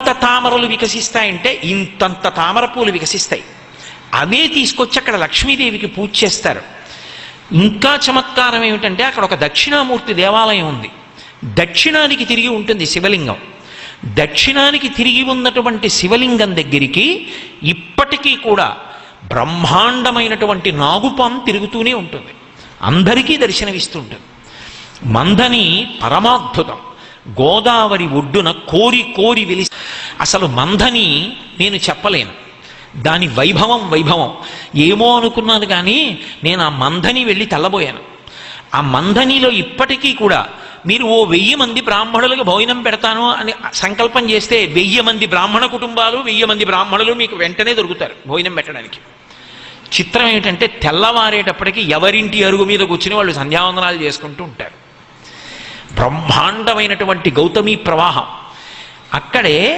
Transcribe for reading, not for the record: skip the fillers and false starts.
ఎంత తామరలు వికసిస్తాయంటే ఇంతంత తామర పూలు వికసిస్తాయి. అవే తీసుకొచ్చి అక్కడ లక్ష్మీదేవికి పూజ చేస్తారు. ఇంకా చమత్కారం ఏమిటంటే అక్కడ ఒక దక్షిణామూర్తి దేవాలయం ఉంది. దక్షిణానికి తిరిగి ఉంటుంది శివలింగం. దక్షిణానికి తిరిగి ఉన్నటువంటి శివలింగం దగ్గరికి ఇప్పటికీ కూడా బ్రహ్మాండమైనటువంటి నాగుపాము తిరుగుతూనే ఉంటుంది. అందరికీ దర్శనమిస్తుంటుంది. మందని పరమాద్భుతం. గోదావరి ఒడ్డున కోరి కోరి వెలి. అసలు మందని నేను చెప్పలేను. దాని వైభవం ఏమో అనుకున్నాను, కానీ నేను ఆ మందని వెళ్ళి తెల్లబోయాను. ఆ మందనిలో ఇప్పటికీ కూడా మీరు 1000 మంది బ్రాహ్మణులకు భోజనం పెడతాను అని సంకల్పం చేస్తే 1000 మంది బ్రాహ్మణ కుటుంబాలు, 1000 మంది బ్రాహ్మణులు మీకు వెంటనే దొరుకుతారు భోజనం పెట్టడానికి. చిత్రం ఏమిటంటే తెల్లవారేటప్పటికి ఎవరింటి అరుగు మీద కూర్చుని వాళ్ళు సంధ్యావందనాలు చేసుకుంటూ ఉంటారు. బ్రహ్మాండమైనటువంటి గౌతమి ప్రవాహం. అక్కడే